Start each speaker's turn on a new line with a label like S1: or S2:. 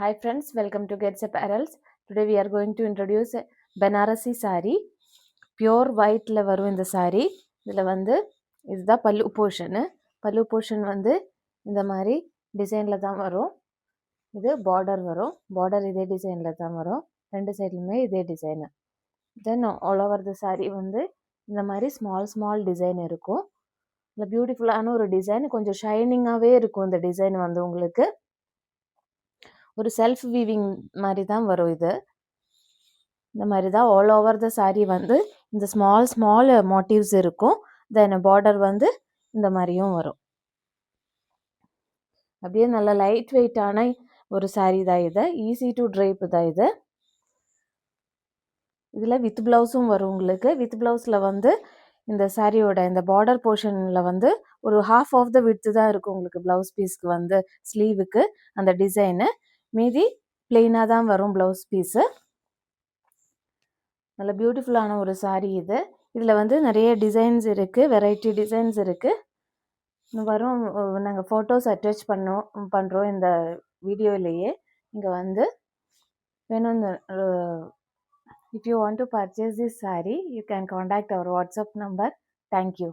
S1: Hi friends, welcome to Gets Apparels. Today we are going to introduce a Banarasi saree. Pure white ல வரும் இந்த saree. இதில் வந்து இதுதான் பல்லு போர்ஷனு. பல்லு போர்ஷன் வந்து இந்த மாதிரி டிசைனில் தான் வரும். இது பார்டர் வரும். பார்டர் இதே டிசைனில் தான் வரும். ரெண்டு சைட்லையுமே இதே design. Then all over the saree வந்து இந்த மாதிரி ஸ்மால் டிசைன் இருக்கும். இல்லை பியூட்டிஃபுல்லான ஒரு டிசைன், கொஞ்சம் ஷைனிங்காகவே இருக்கும் இந்த டிசைன் வந்து உங்களுக்கு. ஒரு செல்ஃப் வீவிங் மாதிரி தான் வரும் இது. இந்த மாதிரி தான் ஆல் ஓவர் த saree வந்து இந்த ஸ்மால் மோட்டிவ்ஸ் இருக்கும். தென் பார்டர் வந்து இந்த மாதிரியும் வரும். அப்படியே நல்ல லைட் வெயிட்டான ஒரு saree தான் இது. ஈஸி டு ட்ரைப் தான் இது. இதில் வித் ப்ளவுஸும் வரும் உங்களுக்கு. வித் ப்ளவுஸில் வந்து இந்த சாரியோட இந்த பார்டர் போர்ஷனில் வந்து ஒரு ஹாஃப் ஆஃப் த விட்த்து தான் இருக்கும் உங்களுக்கு ப்ளவுஸ் பீஸ்க்கு வந்து ஸ்லீவுக்கு அந்த டிசைனு. மீதி பிளெயினாக தான் வரும் ப்ளவுஸ் பீஸு. நல்ல பியூட்டிஃபுல்லான ஒரு saree இது. இதில் வந்து நிறைய டிசைன்ஸ் இருக்குது, வெரைட்டி டிசைன்ஸ் இருக்குது. வரும் நாங்கள் ஃபோட்டோஸ் அட்டாச் பண்ணுறோம் இந்த வீடியோலேயே. இங்கே வந்து வேணும். If you want to purchase this saree, you can contact our WhatsApp number. Thank you.